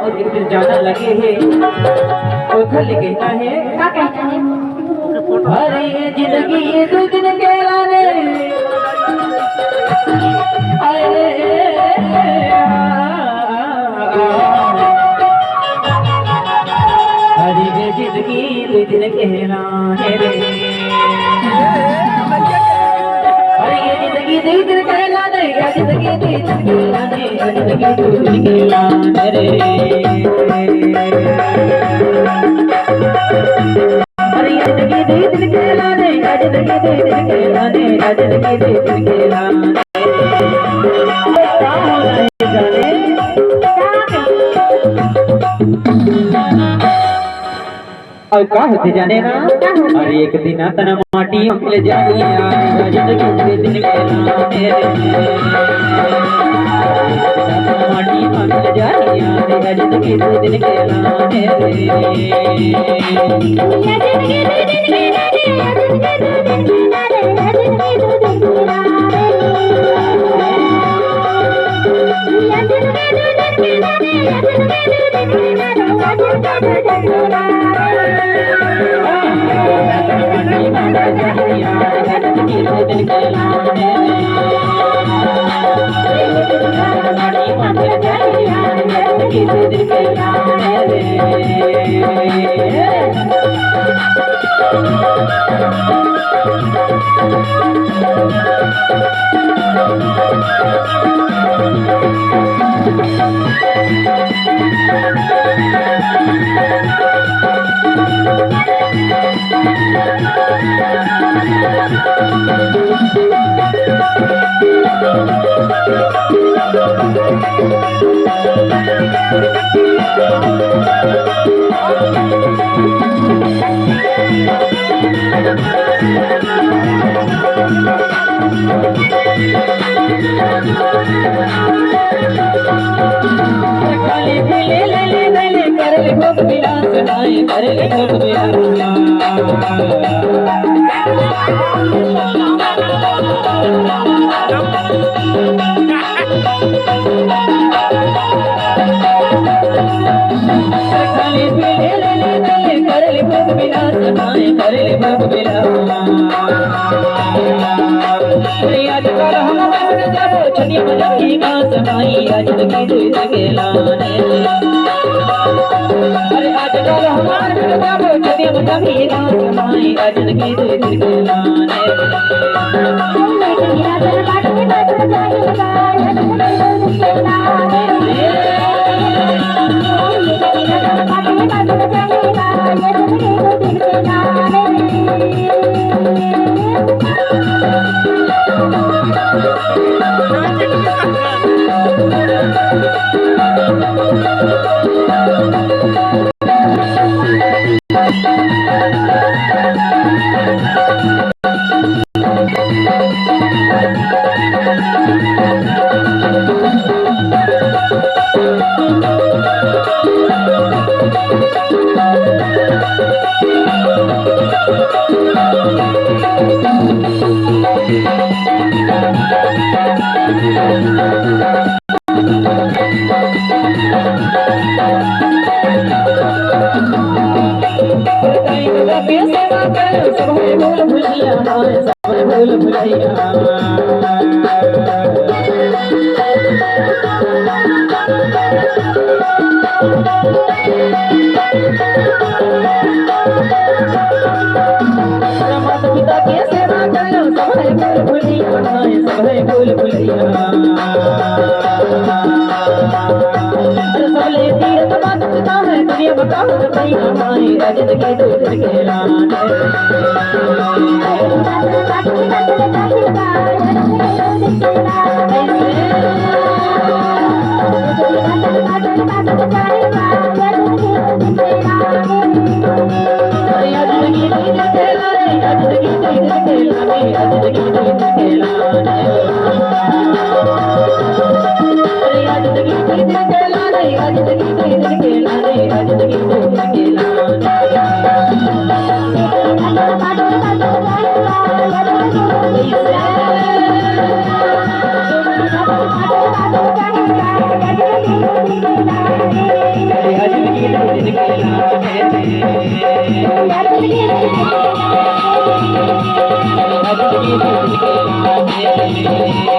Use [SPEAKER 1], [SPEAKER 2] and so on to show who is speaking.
[SPEAKER 1] और एक दिन जाना लगे है तो खल कहता है
[SPEAKER 2] क्या कहता है?
[SPEAKER 1] अरे ये जिंदगी ये दो दिन के लाने अरे ये जिंदगी दो दिन के लाने रे अरे ये जिंदगी दो दिन के लाने या जिंदगी दो दिन के लाने जिंदगी दो दिन के लाने रे जिंदगी दे दिल के लाने जिंदगी दे दिल के लाने जिंदगी दे दिल के लाने अब का होते जाने ना अरे एक दिन तना माटी मिल जाए जिंदगी दे दिल के लाने माटी मिल जाए जिंदगी दे दिल के लाने
[SPEAKER 2] Thank you.
[SPEAKER 1] जिंदगी